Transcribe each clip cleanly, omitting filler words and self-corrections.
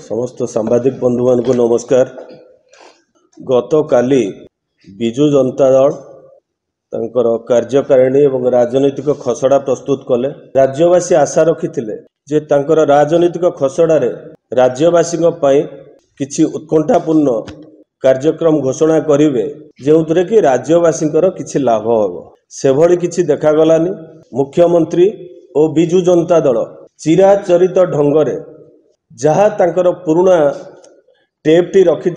समस्त सांबादिक बंधु मान को नमस्कार। गत काली बिजु जनता दल तांकर कार्यकारिणी एवं राजनीतिक खसड़ा प्रस्तुत कले। राज्यवासी आशा रखी जे तांकर राजनीतिक खसड़ा रे राज्यवासी किछि उत्कंठापूर्ण कार्यक्रम घोषणा करिवे जेउतरे कि राज्यवासी किछि लाभ हो से भली किछि देखा गलानी। मुख्यमंत्री और बिजु जनता दल चिराचरित ढंगरे जहाँ तांकर पुराना टेप टी रखी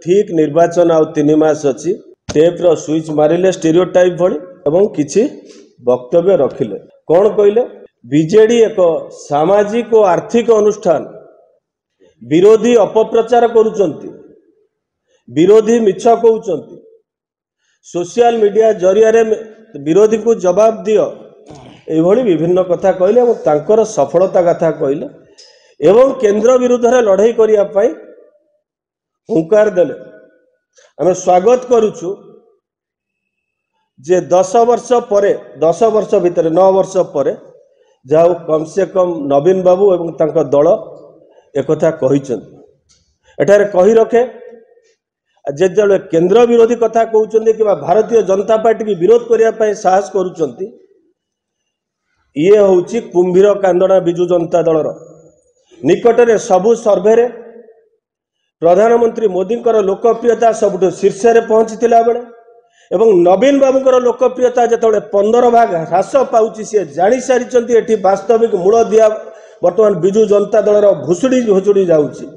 ठीक निर्वाचन आ 3 मास अच्छी टेप रो स्विच मारिले स्टीरियोटाइप भली एवं किछि वक्तव्य रखिले। कौन कहले बीजेडी एक सामाजिक और आर्थिक अनुष्ठान विरोधी अपप्रचार करुचंती, विरोधी मिछ कहउचंती, सोशल मीडिया जरिया रे विरोधी को जवाब दियो एभली विभिन्न कथा कहले और तांकर सफलता कथा कहले एवं केंद्र विरुद्ध रे लड़ाई करिया पई हुंकार देले। आमे स्वागत करूछु जे 10 वर्ष परे 10 वर्ष भितर 9 वर्ष परे जाओ कम से कम नवीन बाबू एवं तांका दल एकथा कहिचंती। एठारे कहि रखे जे केंद्र विरोधी कथा कहउचंती कि भारतीय जनता पार्टी की विरोध करिया पई साहस करूचंती, ये होउची कुंभीर कांदणा बिजु जनता दलर। निकटरे सबु सर्वे रे प्रधानमंत्री मोदी लोकप्रियता सबुठ शीर्ष रे पहुंचीला बेले एवं नवीन बाबूर लोकप्रियता जिते 15 भाग ह्रास पाउची सी जानी सारी एटी वास्तविक मूल दिया वर्तमान बिजु जनता दलर भुसुड़ी भुसुड़ी जाउची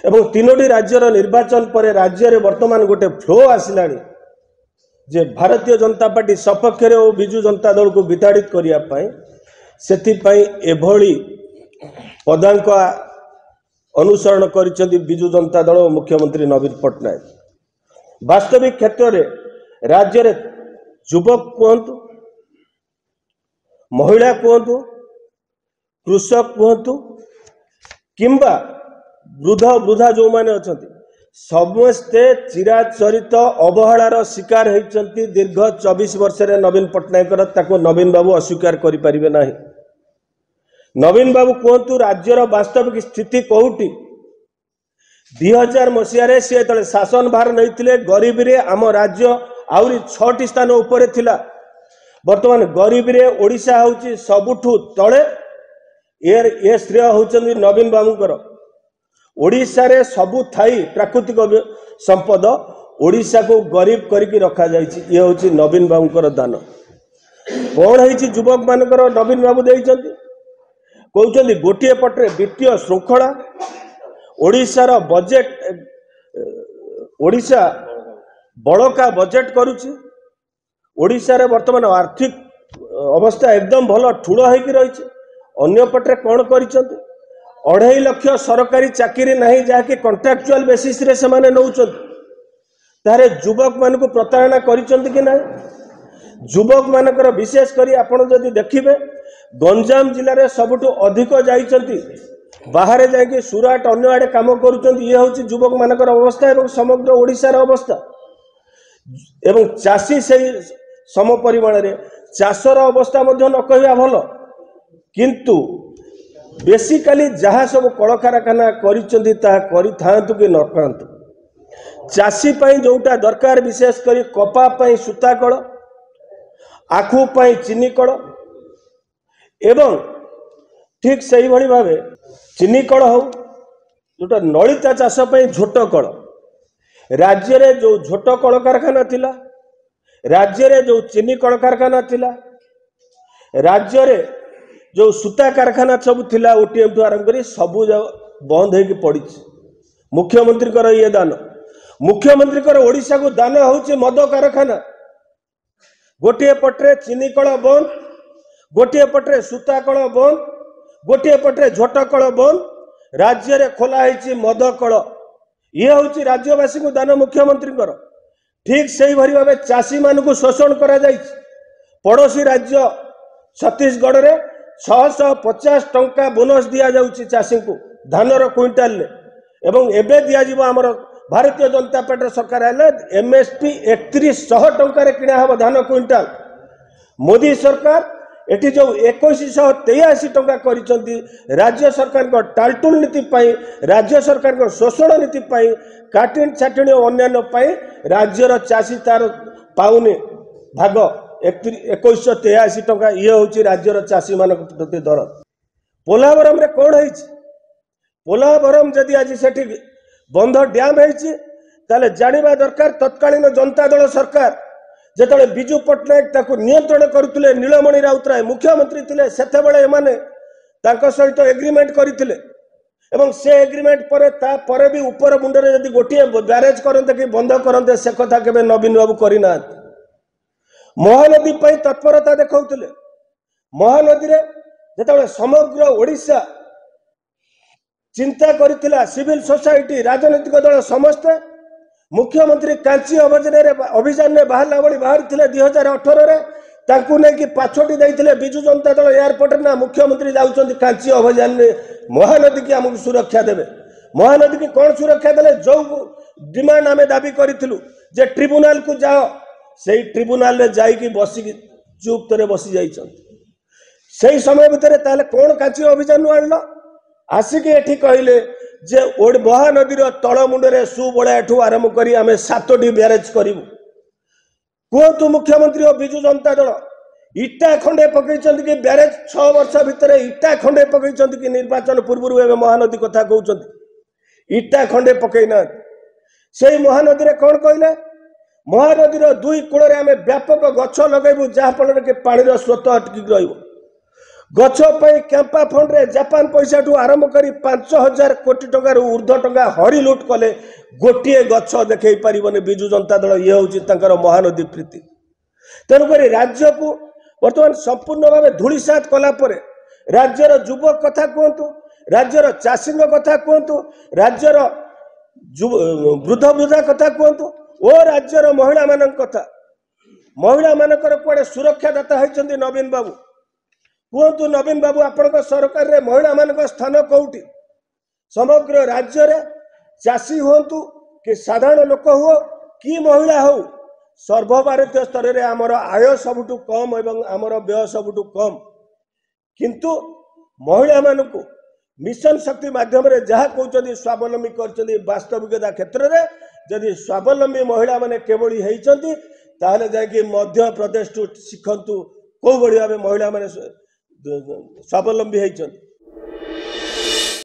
एवं 3टी राज्यर निर्वाचन पर राज्य रे वर्तमान गोटे फ्लो आसिलानी जे भारतीय जनता पार्टी सपक्ष रे और बिजु जनता दल को विताड़ित करिया पई सेति एभली पदांक अनुसरण करिसेंती बिजु जनता दल और मुख्यमंत्री नवीन पट्टनायक। वास्तविक क्षेत्र में राज्य रे युवक कहतु, महिला कहतु, कृषक कहतु किंबा वृद्धा जो माने अछंती समस्ते चिराचरित अवहेलार शिकार होइचंती। दीर्घ 24 वर्ष रे नवीन पट्टनायक ताको नवीन बाबू अस्वीकार करि परिबे नाही। नवीन बाबू कहतु राज्यर वास्तविक स्थिति कोउटी 2000 मसीह सी तले शासन भार नहीं गरीबी रे आम राज्य आउरी 6टी स्थान उपरे थिला। वर्तमान गरीबी रे ओडिशा होउची सबुठु तळे। ए श्रेय होउचंदी नवीन बाबूकर। ओडिशा रे सबु थाई प्राकृतिक संपद ओडिशा को गरीब करिकी रखा जाइछि। ये होउची नवीन बाबूकर दान। कोन होइछि युवक मानकर नवीन बाबू देइचंती कहउचंदी गोटिए पटरे वित्तीय श्रृंखला ओडिशार बजेट ओडिशा बड़का बजेट करुछि। ओडिशा रे वर्तमान आर्थिक अवस्था एकदम भल ठूल होइकी रहिछि। अन्य पटरे कोन करिसंती 2.5 लाख सरकारी चाकरी नहीं जहाँकि कॉन्ट्रैक्चुअल बेसिस रे से माने नउचंती। तारे युवक मान को प्रतारणा करिसंती कि नाही। युवक मानकर विशेष करी आपण जदि देखिबे गंजाम जिले में सबुठु अधिक जाइचंती बाहर जाइए सुराट अन्य आड़े काम करुचंती। ये होची युवक मानकर अवस्था एवं समग्र ओडिशार अवस्था एवं चाषी से सम परिमाण रे चाषर अवस्था मध्य न कहवा भल किंतु बेसिकली जहाँ सब कल कारखाना करिचंती ता करि थांतु कि न थांतु चाषी पई जोटा दरकार विशेष करी कपा पई सूता कल, आखु पई चीनी कल एवं ठीक सही भली भावे चीनी कल हो जोटा नलिता चाष पई झोट कल। राज्य रे जो झोट कल कारखाना थिला, राज्य रे जो चीनी कल कारखाना थिला, राज्य रे जो सूता कारखाना सब थिला ओटीएम ठू आरंभ करी सबु बंद होगी पड़ी। मुख्यमंत्री कर ये दान। मुख्यमंत्री कर ओडिशा को दान होउची मद कारखाना। गोटे पटरे चीनी कल बंद, गोटे पटरे सूता कल बंद, गोटे पटरे झोट कल बंद, राज्य रे खोला है मद कल। ये हूँ राज्यवासी को दान मुख्यमंत्री कर। ठीक से भरी भाव चाषी मान को शोषण करा जाय। पड़ोशी राज्य छत्तीसगढ़ रे 650 टंका बोनस दिया जाउची चाषी को धानर क्विंटाल ले एवं एबे दिया जीव हमर भारतीय जनता पार्टी सरकार है एमएसपी 3100 टंका रे किना हबो धान क्विंटाल। मोदी सरकार एटी जो 2183 टंका करिसंती राज्य सरकार को टालटुल नीति पाई राज्य सरकार को शोषण नीति पाई काटिन छाटिन अन्यान्य पाई राज्यर चाषी तार पाउने भाग 2183 टंका ये हूँ राज्यर चाषी मान प्रति दर पोलावरम रे कौन है पोलावरम जदि आज सेठी बंध डैम है जानिबा दरकार तत्कालीन जनता दल सरकार जेतले बिजू पट्टनायक ताकू नियंत्रण करुले नीलमणि राउतराय मुख्यमंत्री थिले सेतेबेले एमाने तांको सहित एग्रीमेंट करथिले एवं से एग्रीमेंट परे ता परे भी ऊपर मुंडरे यदि गोटिए ब्यारेज करते कि बंद करते से कथा केबे नवीन बाबू करिना महानदी पई तत्परता देखौथिले महानदी रे जेतले समग्र ओडिशा चिंता करथिला सिविल सोसाइटी राजनीतिक दल समस्त मुख्यमंत्री कांची अभियान में बाहर बड़ी बाहर 2018 नहीं पाछोटी देते विजु जनता दल एयरपोर्ट ना मुख्यमंत्री जाऊँच कांची अभियान में महानदी की आमको सुरक्षा देवे महानदी की कौन सुरक्षा देले जो डिमांड आम दाबी करूँ जे ट्रिब्यूनाल को जाओ से ट्रिब्यूनाल रे जाइकी बसिकी चुप तरे बसी जाइछन समय भितर कौन कांची अभियान आनल आसिक एठी कहले जे महानदीर तल मुंडे सुबड़ा ठू आरंभ कर आम 7टी ब्यारेज करूँ कहतु मुख्यमंत्री और विजु जनता दल इटा खंडे पकई कि ब्यारेज 6 वर्ष भितर इटा खंडे पकई कि निर्वाचन पूर्व एवं महानदी कथा कहते इटा खंडे पकईना से महानदी रे कौन कहले महानदीर 2 कूल आम व्यापक गछ लगेबू जहाँफल कि पानी स्रोत अटकी रही गछ कैंपा फंड रे जापान पैसा ठू आरंभ कर 5000 कोटी टंकार ऊर्ध्व टंका हरि लुट कले गोटे गछ देखई पारिबने विजु जनता दल ये हूँ महानदी प्रीति तेणुक राज्य को बर्तमान संपूर्ण भाव धूलिसात कलापर राज्यर युवक कथा कहतु राज्यर चाषी कथा कहतु राज्यर वृद्ध वृद्धा कथा कहतु ओ राज्यर महिला मान कथा महिला मानकर कुआडे सुरक्षादाता होती नवीन बाबू कहतु नवीन बाबू आपण सरकार रे महिला मान स्थान कौटी समग्र राज्य रे चाषी हूँ कि साधारण लोक हो कि महिला हो सर्वभारतीय स्तर में आमर आय सबुठु कम एवं आमर व्यय सबुठु कम किंतु महिला मानू मिशन शक्ति माध्यम रे जहाँ कहते स्वावलंबी कर वास्तविकता क्षेत्र में जदि स्वावलंबी महिला माने केवली होती ताहले जाकि मध्य प्रदेश शिखंतु कौ भाई भाव महिला माने स्वावलंबी होती